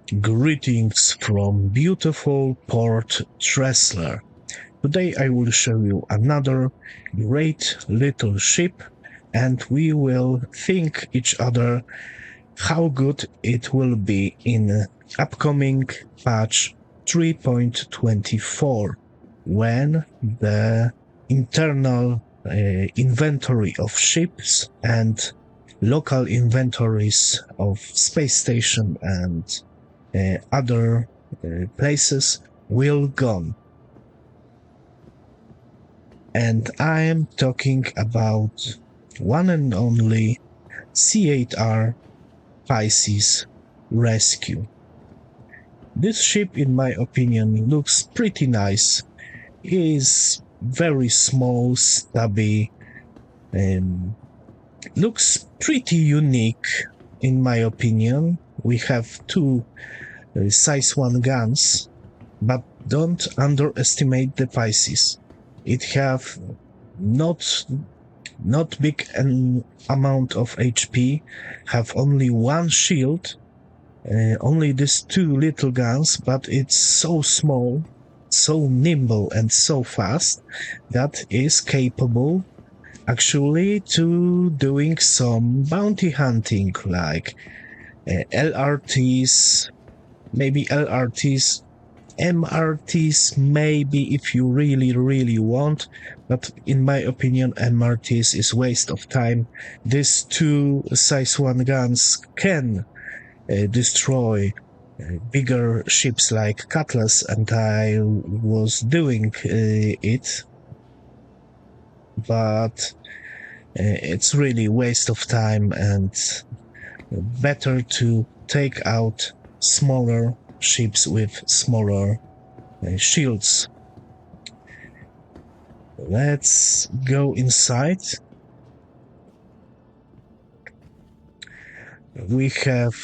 Greetings from beautiful Port Tressler. Today I will show you another great little ship, and we will think each other how good it will be in upcoming patch 3.24, when the internal inventory of ships and local inventories of space station and other places will gone. And I am talking about one and only C8R Pisces Rescue. This ship, in my opinion, looks pretty nice. It is very small, stubby, looks pretty unique, in my opinion. We have two size 1 guns, but don't underestimate the Pisces. It have not big an amount of HP, have only one shield, only these two little guns, but it's so small, so nimble and so fast that is capable actually to doing some bounty hunting, like LRTs, maybe LRTs, MRTs, maybe if you really want, but in my opinion MRTs is waste of time. These two size 1 guns can destroy bigger ships like Cutlass, and I was doing it, but it's really waste of time, and better to take out smaller ships with smaller shields. Let's go inside. We have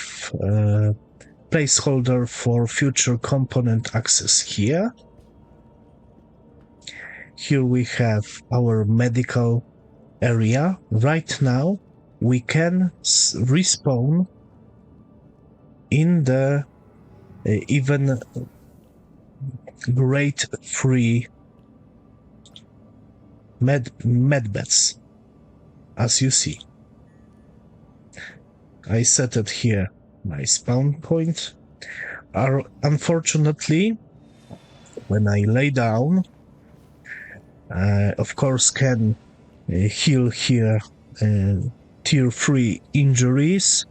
a placeholder for future component access here. Here we have our medical area. Right now we can respawn in the even grade 3 medbeds, as you see. I set it here, my spawn point. Unfortunately, when I lay down, of course can heal here tier 3 injuries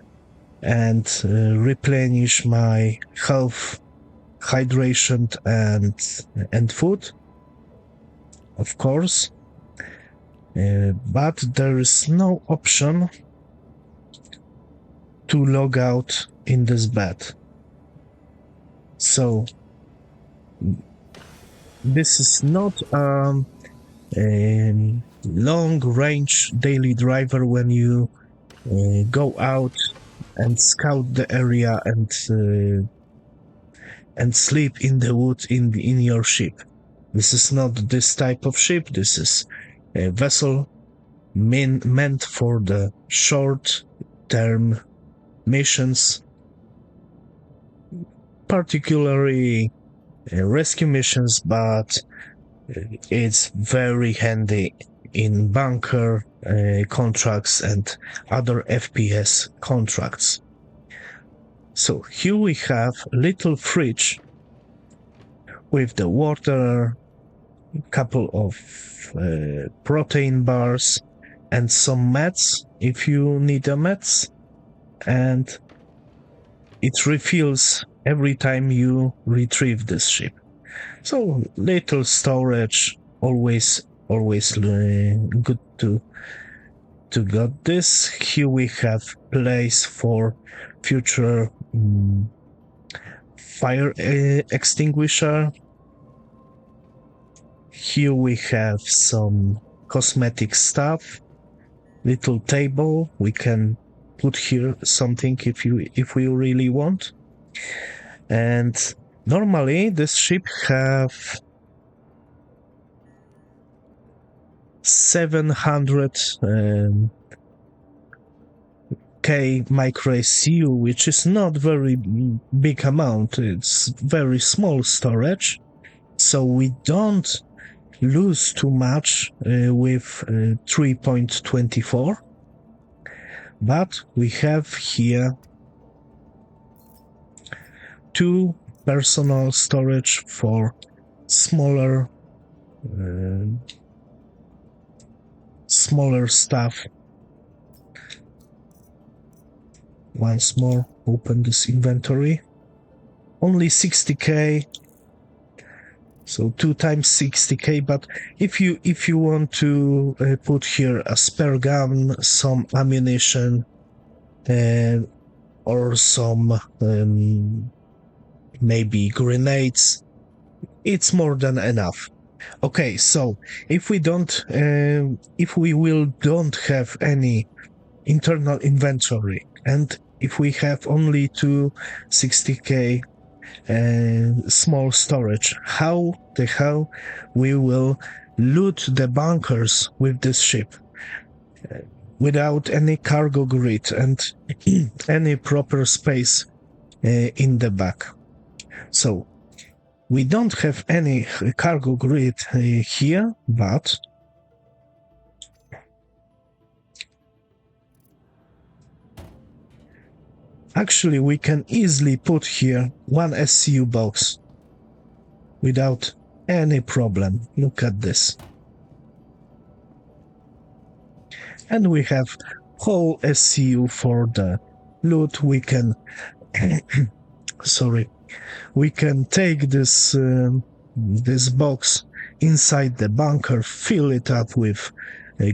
and replenish my health, hydration and food, of course, but there is no option to log out in this bed. So this is not a long-range daily driver when you go out and scout the area and sleep in the wood in your ship. This is not this type of ship. This is a vessel meant for the short-term missions, particularly rescue missions, but it's very handy in bunker contracts and other FPS contracts. So here we have a little fridge with the water, a couple of protein bars, and some meds if you need a meds, and it refills every time you retrieve this ship. So little storage, always good to get this. Here we have place for future fire extinguisher. Here we have some cosmetic stuff, little table. We can put here something if we really want. And normally this ship have 700 K micro SCU, which is not very big amount, it's very small storage, so we don't lose too much with 3.24, but we have here 2 personal storage for smaller stuff. Once more, open this inventory. Only 60k, so 2 times 60k. But if you want to put here a spare gun, some ammunition, or some maybe grenades, it's more than enough. Okay, so if we don't have any internal inventory, and if we have only 260k small storage, how the hell we will loot the bunkers with this ship without any cargo grid and any proper space in the back? So we don't have any cargo grid here, but actually we can easily put here 1 SCU box without any problem. Look at this. And we have whole SCU for the loot. We can we can take this box inside the bunker, fill it up with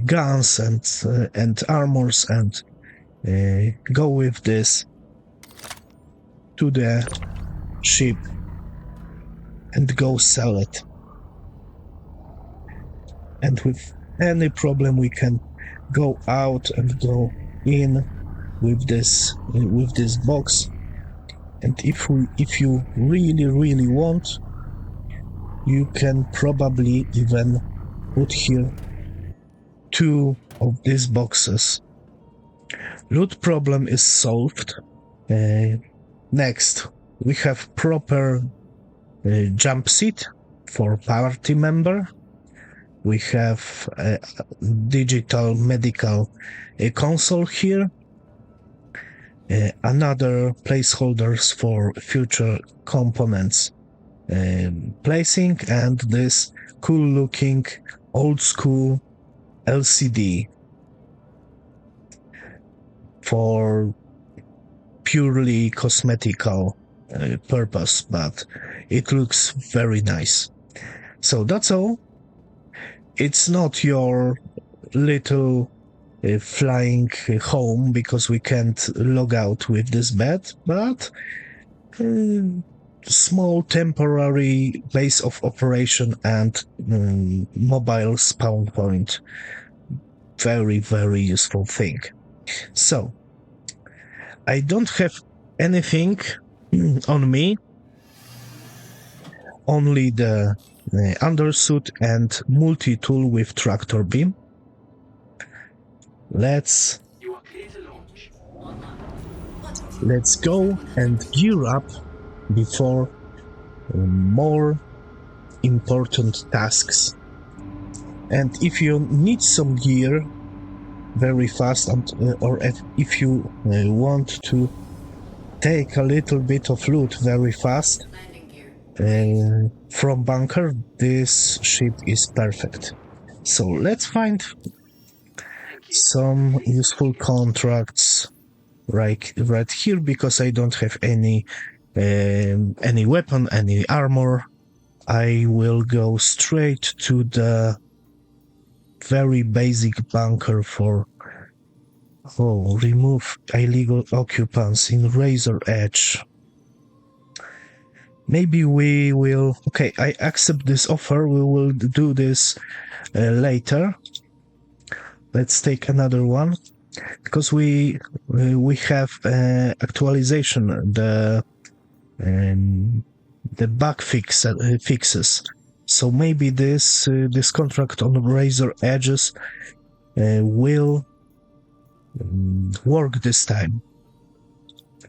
guns and armors, and go with this to the ship and go sell it. And with any problem we can go out and go in with this box. And if you really want, you can probably even put here 2 of these boxes. Loot problem is solved. Next, we have proper jump seat for party member. We have a digital medical console here. Another placeholders for future components placing, and this cool looking old school LCD for purely cosmetical purpose, but it looks very nice. So that's all. It's not your little flying home, because we can't log out with this bed, but small temporary base of operation and mobile spawn point. Very, very useful thing. So, I don't have anything on me, only the undersuit and multi-tool with tractor beam. Let's go and gear up before more important tasks. And if you need some gear very fast, or if you want to take a little bit of loot very fast from bunker, this ship is perfect. So let's find some useful contracts right here, because I don't have any weapon, any armor. I will go straight to the very basic bunker for remove illegal occupants in Razor Edge. Maybe we will... Okay, I accept this offer. We will do this later. Let's take another one, because we have actualization, the bug fixes. So maybe this contract on Razor Edges will work this time.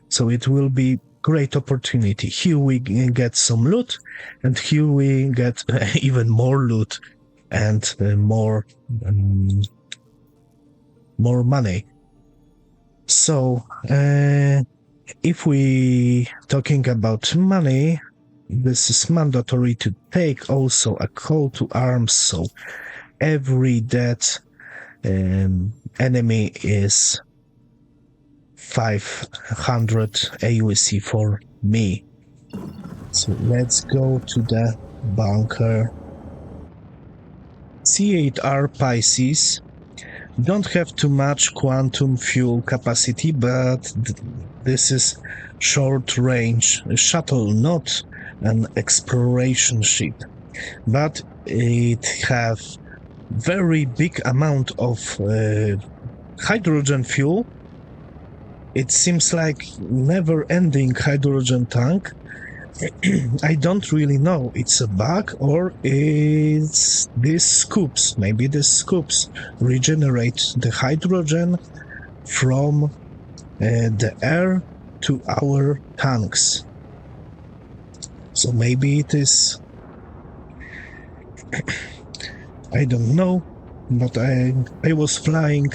So it will be great opportunity. Here we get some loot, and here we get even more loot and more money. So if we talking about money, this is mandatory to take also a call to arms. So every dead enemy is 500 AUC for me. So let's go to the bunker. C8R Pisces don't have too much quantum fuel capacity, but this is short-range shuttle, not an exploration ship. But it have very big amount of hydrogen fuel. It seems like never-ending hydrogen tank. I don't really know. It's a bug or it's these scoops. Maybe the scoops regenerate the hydrogen from the air to our tanks. So maybe it is. I don't know, but I was flying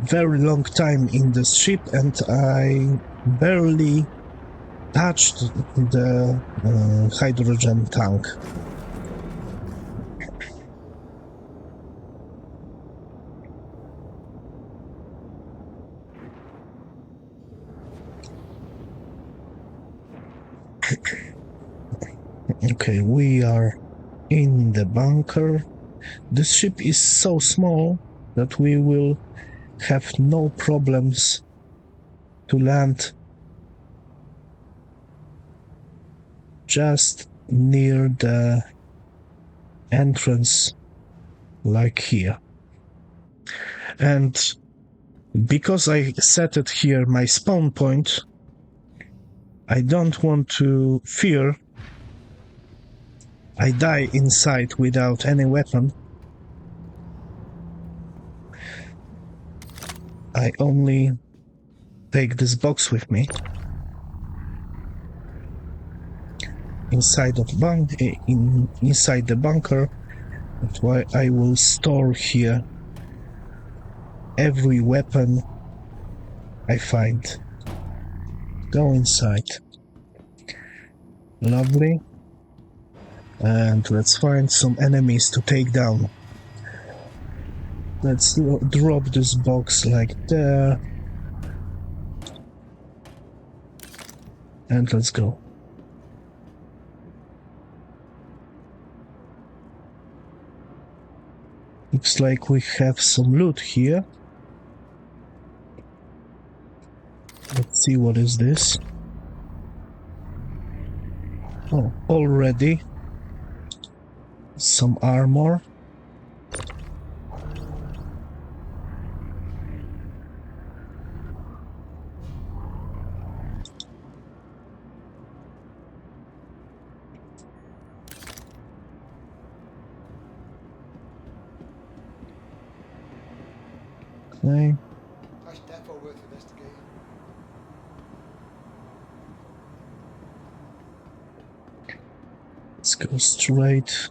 very long time in this ship, and I barely touched the hydrogen tank. Okay, we are in the bunker. This ship is so small that we will have no problems to land just near the entrance, like here. And because I set it here, my spawn point, I don't want to fear I die inside without any weapon. I only take this box with me. Inside the bunker. That's why I will store here every weapon I find. Go inside. Lovely. And let's find some enemies to take down. Let's drop this box like there. And let's go. Looks like we have some loot here. Let's see, what is this? Oh, already some armor. Okay. That's definitely worth investigating. Let's go straight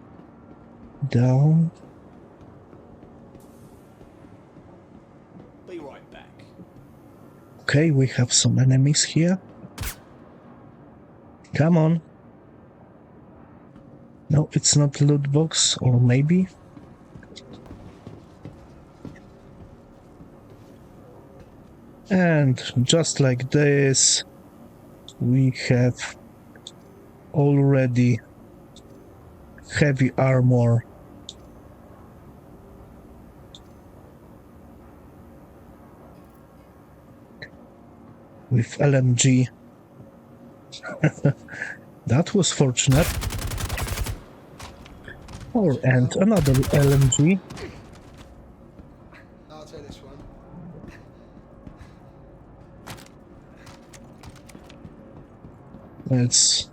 down. Be right back. Okay, we have some enemies here. Come on. No, it's not loot box, or maybe. And just like this, we have already heavy armor. With LMG. That was fortunate. Oh, and another LMG. I'll take this one. Let's...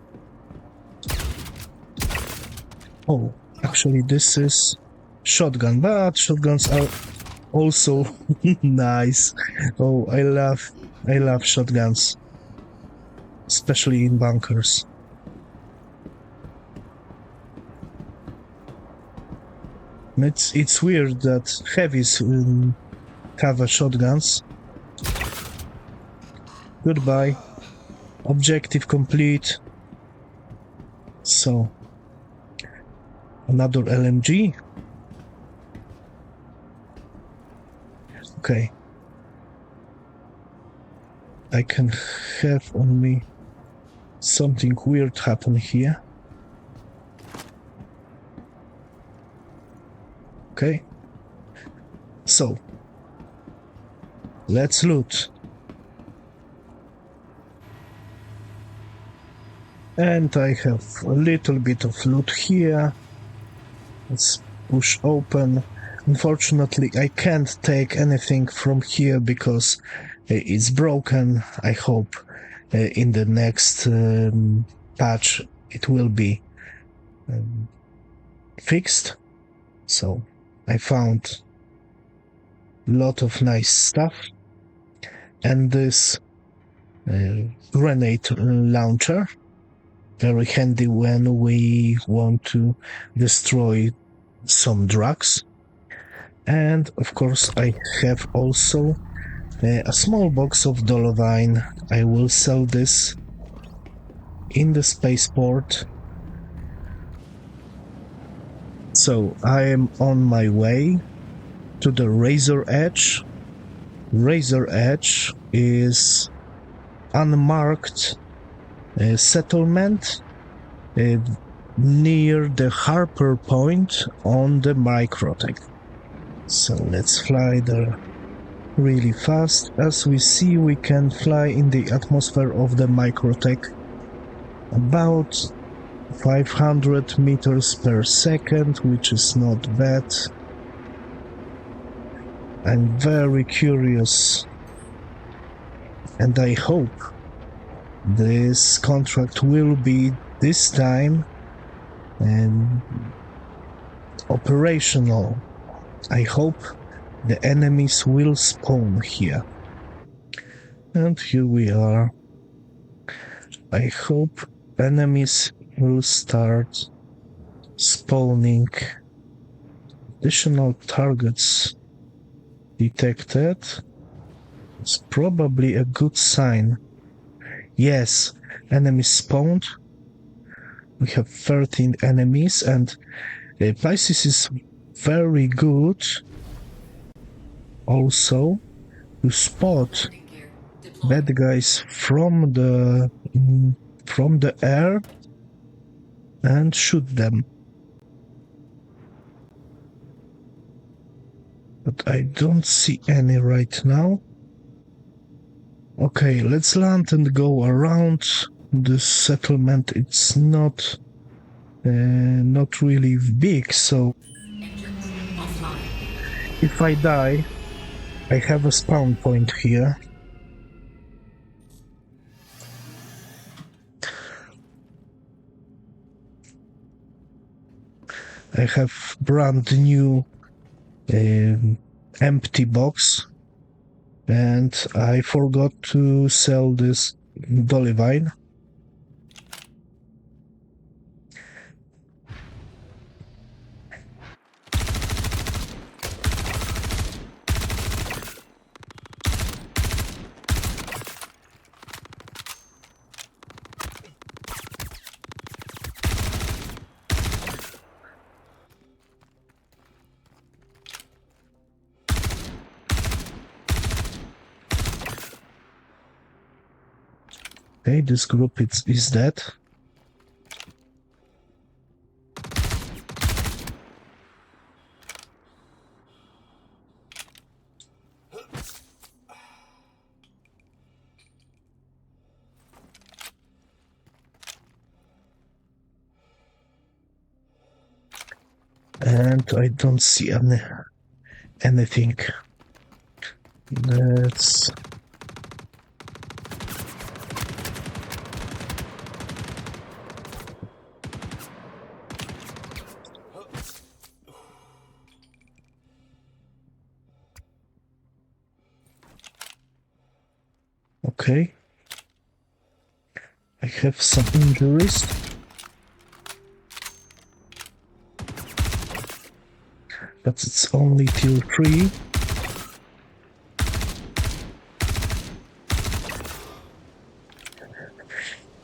Oh, actually this is shotgun, but shotguns are also nice. Oh, I love shotguns, especially in bunkers. It's weird that heavies have shotguns. Goodbye. Objective complete. So, another LMG. Okay. I can have on me something weird happen here. Okay. So, let's loot. And I have a little bit of loot here. Let's push open. Unfortunately, I can't take anything from here because it's broken. I hope in the next patch it will be fixed. So I found a lot of nice stuff. And this grenade launcher, very handy when we want to destroy some drugs. And of course I have also a small box of Dolovine. I will sell this in the spaceport. So I am on my way to the Razor Edge. Razor Edge is unmarked settlement near the Harper Point on the Microtech. So let's fly there really fast. As we see, we can fly in the atmosphere of the Microtech about 500 meters per second, which is not bad. I'm very curious, and I hope this contract will be this time operational. I hope the enemies will spawn here. And here we are. I hope enemies will start spawning. Additional targets detected. It's probably a good sign. Yes, enemies spawned. We have 13 enemies, and Pisces is very good also to spot bad guys from the air and shoot them. But I don't see any right now. Okay, let's land and go around this settlement. It's not really big, so if I die, I have a spawn point here. I have brand new empty box, and I forgot to sell this Dolivine. Okay, this group is dead. And I don't see anything. Let's Okay. I have some injuries. But it's only till 3.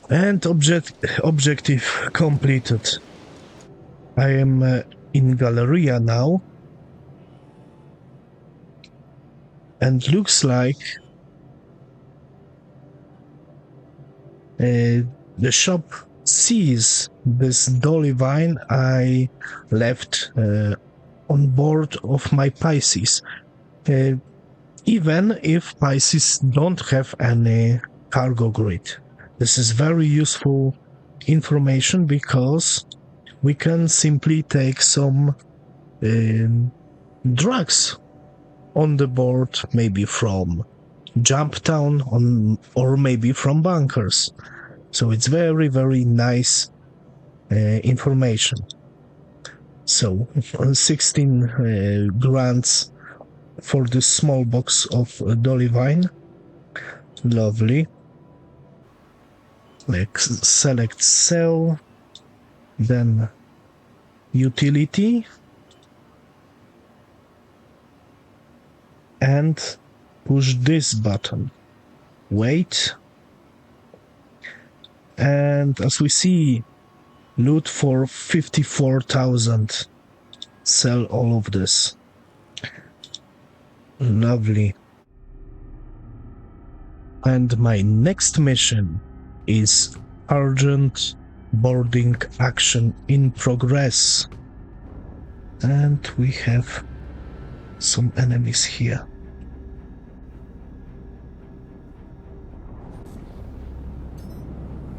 And objective completed. I am in Galleria now. And looks like the shop sees this dolly vine I left on board of my Pisces. Even if Pisces don't have any cargo grid. This is very useful information because we can simply take some drugs on the board, maybe from Jumptown or maybe from bunkers. So it's very, very nice information. So 16 grants for this small box of dolly vine. Lovely. Select sell, then utility, and push this button. Wait. And as we see, loot for 54,000. Sell all of this. Lovely. And my next mission is urgent boarding action in progress. And we have some enemies here.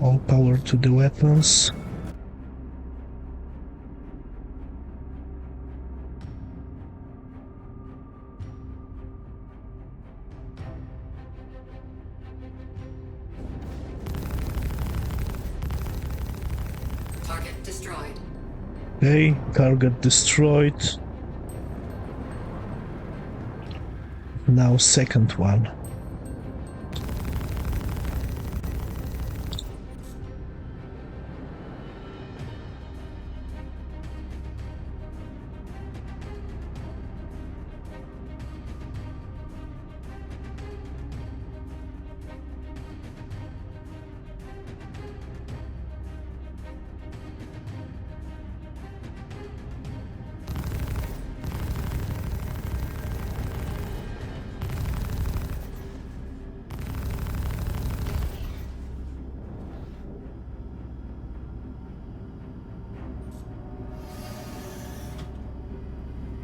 All power to the weapons. Target destroyed. Okay, target destroyed. Now second one.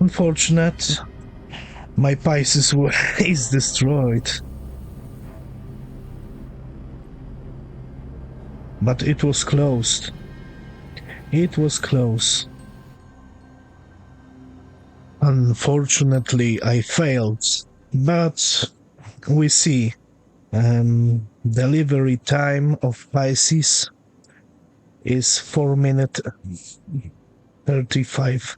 Unfortunate, my Pisces is destroyed. But it was closed. It was close. Unfortunately, I failed. But we see. Delivery time of Pisces is 4 minutes 35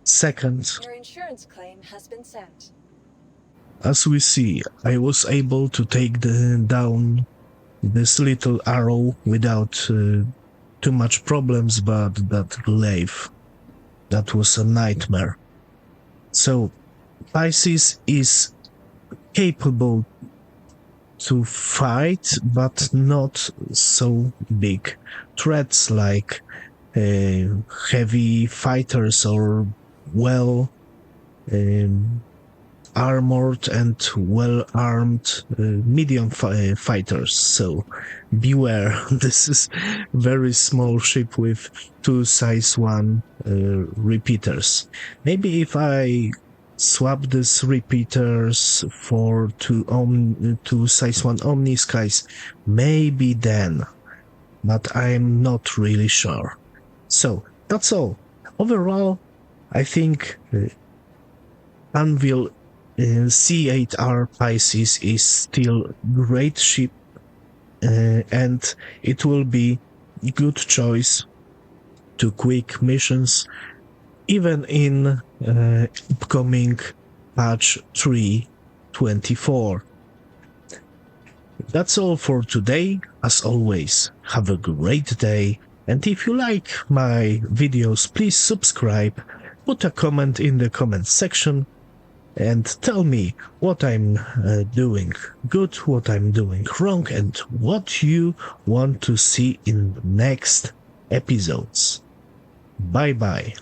seconds. Your insurance claim has been sent. As we see, I was able to take down this little arrow without too much problems, but that glaive, that was a nightmare. So, Pisces is capable to fight, but not so big. Threats like heavy fighters or well armored and well-armed medium fighters. So beware, this is very small ship with 2 size 1 repeaters. Maybe if I swap these repeaters for 2 size 1 Omni Skies, maybe then, but I'm not really sure. So that's all. Overall, I think Anvil C8R Pisces is still great ship, and it will be a good choice to quick missions, even in upcoming patch 3.24. That's all for today. As always, have a great day. And if you like my videos, please subscribe, put a comment in the comment section, and tell me what I'm doing good, what I'm doing wrong, and what you want to see in the next episodes. Bye bye.